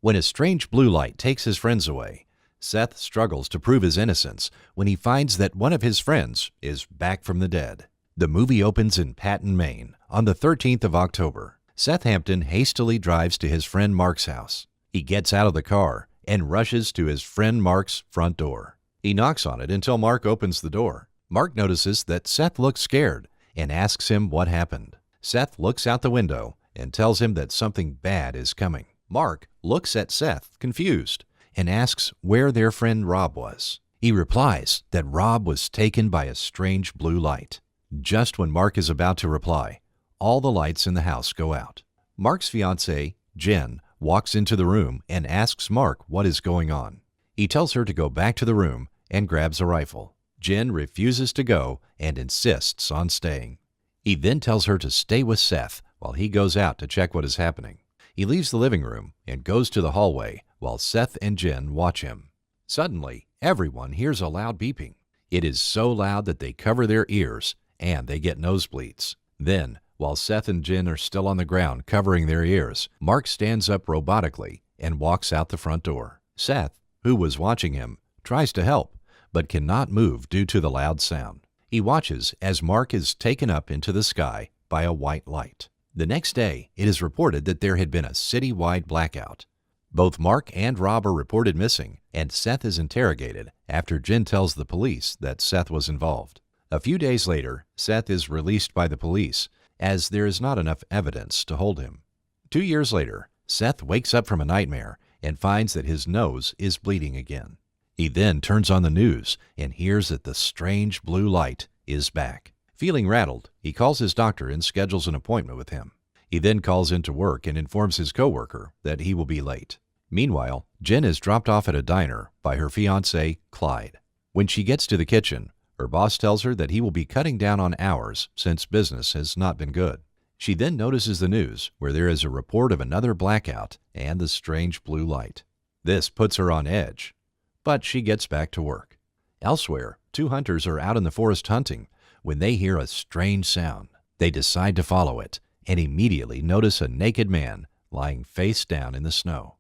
When a strange blue light takes his friends away, Seth struggles to prove his innocence when he finds that one of his friends is back from the dead. The movie opens in Patton, Maine, on the 13th of October. Seth Hampton hastily drives to his friend Mark's house. He gets out of the car and rushes to his friend Mark's front door. He knocks on it until Mark opens the door. Mark notices that Seth looks scared and asks him what happened. Seth looks out the window and tells him that something bad is coming. Mark looks at Seth, confused, and asks where their friend Rob was. He replies that Rob was taken by a strange blue light. Just when Mark is about to reply, all the lights in the house go out. Mark's fiancée, Jen, walks into the room and asks Mark what is going on. He tells her to go back to the room and grabs a rifle. Jen refuses to go and insists on staying. He then tells her to stay with Seth while he goes out to check what is happening. He leaves the living room and goes to the hallway while Seth and Jen watch him. Suddenly, everyone hears a loud beeping. It is so loud that they cover their ears and they get nosebleeds. Then, while Seth and Jen are still on the ground covering their ears, Mark stands up robotically and walks out the front door. Seth, who was watching him, tries to help, but cannot move due to the loud sound. He watches as Mark is taken up into the sky by a white light. The next day, it is reported that there had been a city-wide blackout. Both Mark and Rob are reported missing, and Seth is interrogated after Jen tells the police that Seth was involved. A few days later, Seth is released by the police, as there is not enough evidence to hold him. 2 years later, Seth wakes up from a nightmare and finds that his nose is bleeding again. He then turns on the news and hears that the strange blue light is back. Feeling rattled, he calls his doctor and schedules an appointment with him. He then calls into work and informs his coworker that he will be late. Meanwhile, Jen is dropped off at a diner by her fiancé, Clyde. When she gets to the kitchen, her boss tells her that he will be cutting down on hours since business has not been good. She then notices the news where there is a report of another blackout and the strange blue light. This puts her on edge, but she gets back to work. Elsewhere, 2 hunters are out in the forest hunting when they hear a strange sound. They decide to follow it and immediately notice a naked man lying face down in the snow.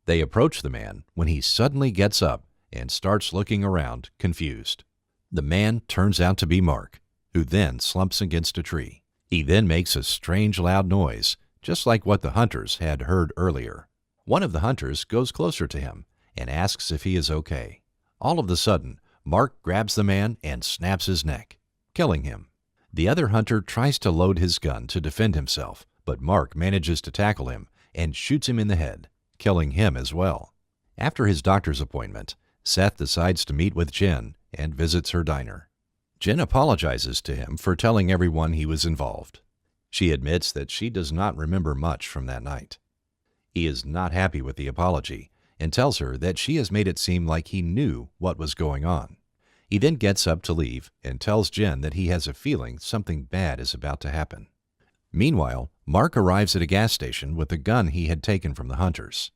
They approach the man when he suddenly gets up and starts looking around, confused. The man turns out to be Mark, who then slumps against a tree. He then makes a strange loud noise, just like what the hunters had heard earlier. One of the hunters goes closer to him and asks if he is okay. All of a sudden, Mark grabs the man and snaps his neck, killing him. The other hunter tries to load his gun to defend himself, but Mark manages to tackle him and shoots him in the head, killing him as well. After his doctor's appointment, Seth decides to meet with Jen and visits her diner. Jen apologizes to him for telling everyone he was involved. She admits that she does not remember much from that night. He is not happy with the apology and tells her that she has made it seem like he knew what was going on. He then gets up to leave and tells Jen that he has a feeling something bad is about to happen. Meanwhile, Mark arrives at a gas station with the gun he had taken from the hunters.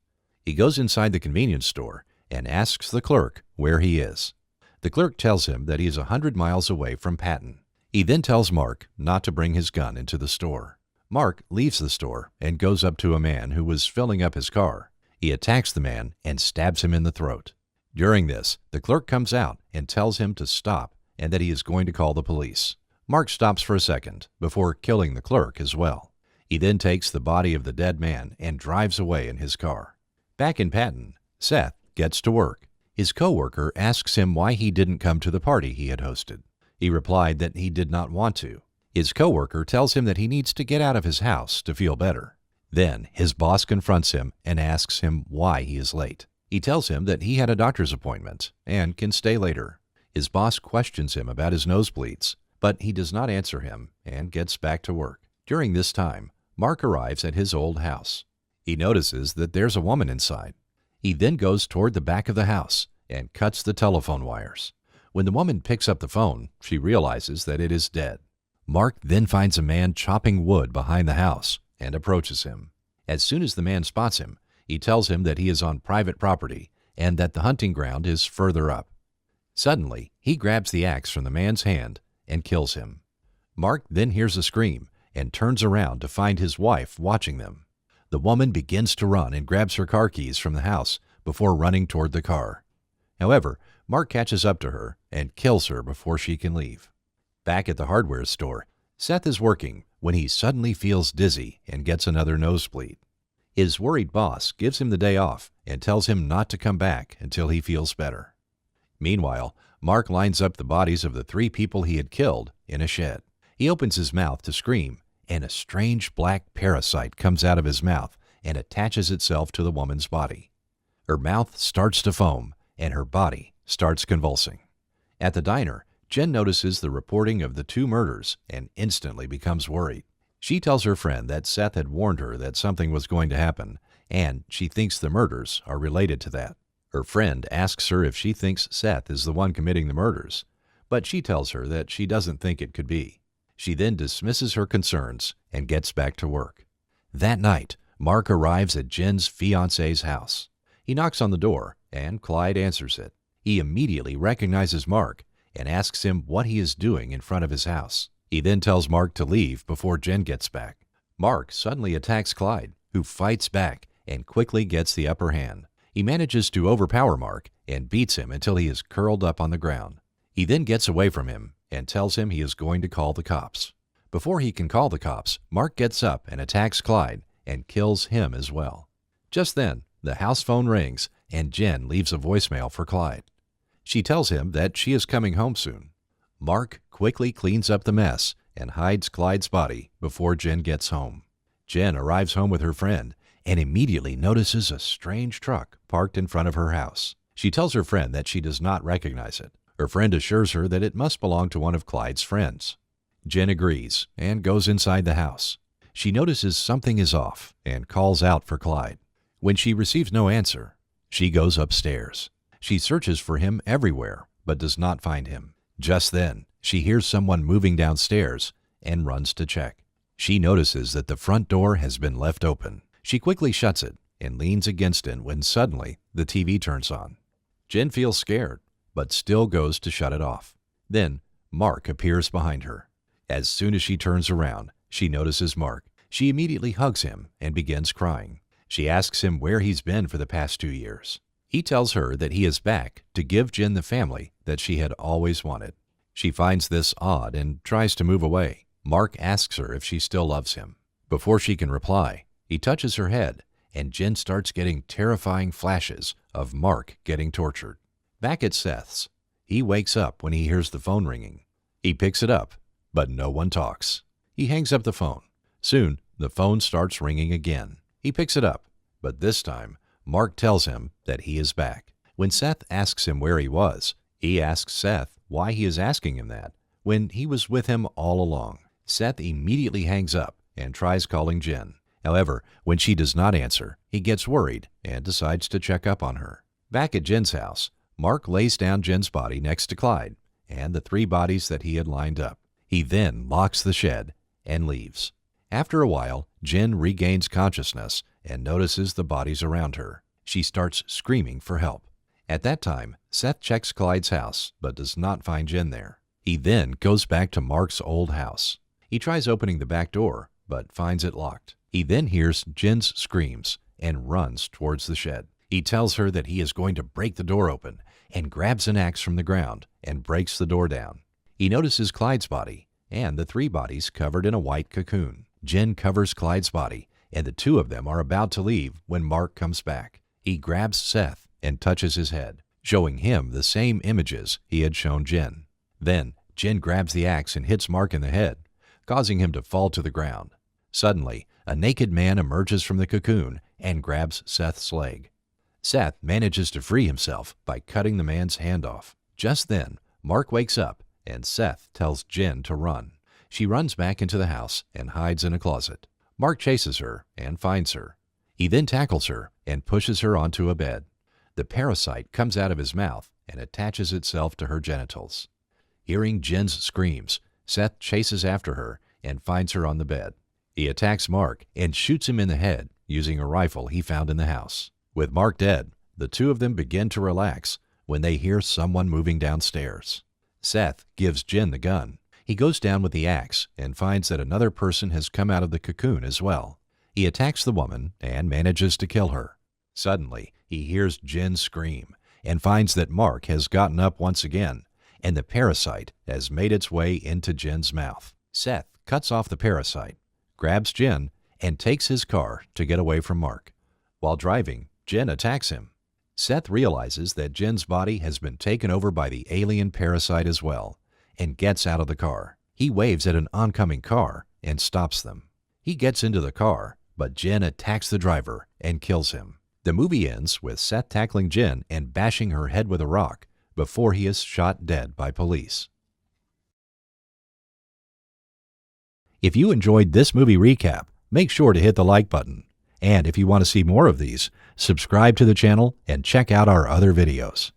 He goes inside the convenience store and asks the clerk where he is. The clerk tells him that he is 100 miles away from Patton. He then tells Mark not to bring his gun into the store. Mark leaves the store and goes up to a man who was filling up his car. He attacks the man and stabs him in the throat. During this, the clerk comes out and tells him to stop and that he is going to call the police. Mark stops for a second before killing the clerk as well. He then takes the body of the dead man and drives away in his car. Back in Patton, Seth gets to work. His coworker asks him why he didn't come to the party he had hosted. He replied that he did not want to. His coworker tells him that he needs to get out of his house to feel better. Then his boss confronts him and asks him why he is late. He tells him that he had a doctor's appointment and can stay later. His boss questions him about his nosebleeds, but he does not answer him and gets back to work. During this time, Mark arrives at his old house. He notices that there's a woman inside. He then goes toward the back of the house and cuts the telephone wires. When the woman picks up the phone, she realizes that it is dead. Mark then finds a man chopping wood behind the house and approaches him. As soon as the man spots him, he tells him that he is on private property and that the hunting ground is further up. Suddenly, he grabs the axe from the man's hand and kills him. Mark then hears a scream and turns around to find his wife watching them. The woman begins to run and grabs her car keys from the house before running toward the car. However, Mark catches up to her and kills her before she can leave. Back at the hardware store, Seth is working when he suddenly feels dizzy and gets another nosebleed. His worried boss gives him the day off and tells him not to come back until he feels better. Meanwhile, Mark lines up the bodies of the 3 people he had killed in a shed. He opens his mouth to scream, and a strange black parasite comes out of his mouth and attaches itself to the woman's body. Her mouth starts to foam, and her body starts convulsing. At the diner, Jen notices the reporting of the 2 murders and instantly becomes worried. She tells her friend that Seth had warned her that something was going to happen, and she thinks the murders are related to that. Her friend asks her if she thinks Seth is the one committing the murders, but she tells her that she doesn't think it could be. She then dismisses her concerns and gets back to work. That night, Mark arrives at Jen's fiancé's house. He knocks on the door, and Clyde answers it. He immediately recognizes Mark and asks him what he is doing in front of his house. He then tells Mark to leave before Jen gets back. Mark suddenly attacks Clyde, who fights back and quickly gets the upper hand. He manages to overpower Mark and beats him until he is curled up on the ground. He then gets away from him and tells him he is going to call the cops. Before he can call the cops, Mark gets up and attacks Clyde and kills him as well. Just then, the house phone rings and Jen leaves a voicemail for Clyde. She tells him that she is coming home soon. Mark quickly cleans up the mess and hides Clyde's body before Jen gets home. Jen arrives home with her friend and immediately notices a strange truck parked in front of her house. She tells her friend that she does not recognize it. Her friend assures her that it must belong to one of Clyde's friends. Jen agrees and goes inside the house. She notices something is off and calls out for Clyde. When she receives no answer, she goes upstairs. She searches for him everywhere, but does not find him. Just then, she hears someone moving downstairs and runs to check. She notices that the front door has been left open. She quickly shuts it and leans against it when suddenly the TV turns on. Jen feels scared, but still goes to shut it off. Then, Mark appears behind her. As soon as she turns around, she notices Mark. She immediately hugs him and begins crying. She asks him where he's been for the past 2 years. He tells her that he is back to give Jen the family that she had always wanted. She finds this odd and tries to move away. Mark asks her if she still loves him. Before she can reply, he touches her head, and Jen starts getting terrifying flashes of Mark getting tortured. Back at Seth's, he wakes up when he hears the phone ringing. He picks it up, but no one talks. He hangs up the phone. Soon, the phone starts ringing again. He picks it up, but this time, Mark tells him that he is back. When Seth asks him where he was, he asks Seth why he is asking him that when he was with him all along. Seth immediately hangs up and tries calling Jen. However, when she does not answer, he gets worried and decides to check up on her. Back at Jen's house, Mark lays down Jen's body next to Clyde and the 3 bodies that he had lined up. He then locks the shed and leaves. After a while, Jen regains consciousness and notices the bodies around her. She starts screaming for help. At that time, Seth checks Clyde's house but does not find Jen there. He then goes back to Mark's old house. He tries opening the back door but finds it locked. He then hears Jen's screams and runs towards the shed. He tells her that he is going to break the door open and grabs an axe from the ground and breaks the door down. He notices Clyde's body and the 3 bodies covered in a white cocoon. Jen covers Clyde's body, and the 2 of them are about to leave when Mark comes back. He grabs Seth and touches his head, showing him the same images he had shown Jen. Then, Jen grabs the axe and hits Mark in the head, causing him to fall to the ground. Suddenly, a naked man emerges from the cocoon and grabs Seth's leg. Seth manages to free himself by cutting the man's hand off. Just then, Mark wakes up and Seth tells Jen to run. She runs back into the house and hides in a closet. Mark chases her and finds her. He then tackles her and pushes her onto a bed. The parasite comes out of his mouth and attaches itself to her genitals. Hearing Jen's screams, Seth chases after her and finds her on the bed. He attacks Mark and shoots him in the head using a rifle he found in the house. With Mark dead, the 2 of them begin to relax when they hear someone moving downstairs. Seth gives Jen the gun. He goes down with the axe and finds that another person has come out of the cocoon as well. He attacks the woman and manages to kill her. Suddenly, he hears Jen scream and finds that Mark has gotten up once again, and the parasite has made its way into Jen's mouth. Seth cuts off the parasite, grabs Jen, and takes his car to get away from Mark. While driving, Jen attacks him. Seth realizes that Jen's body has been taken over by the alien parasite as well, and gets out of the car. He waves at an oncoming car and stops them. He gets into the car, but Jen attacks the driver and kills him. The movie ends with Seth tackling Jen and bashing her head with a rock before he is shot dead by police. If you enjoyed this movie recap, make sure to hit the like button. And if you want to see more of these, subscribe to the channel and check out our other videos.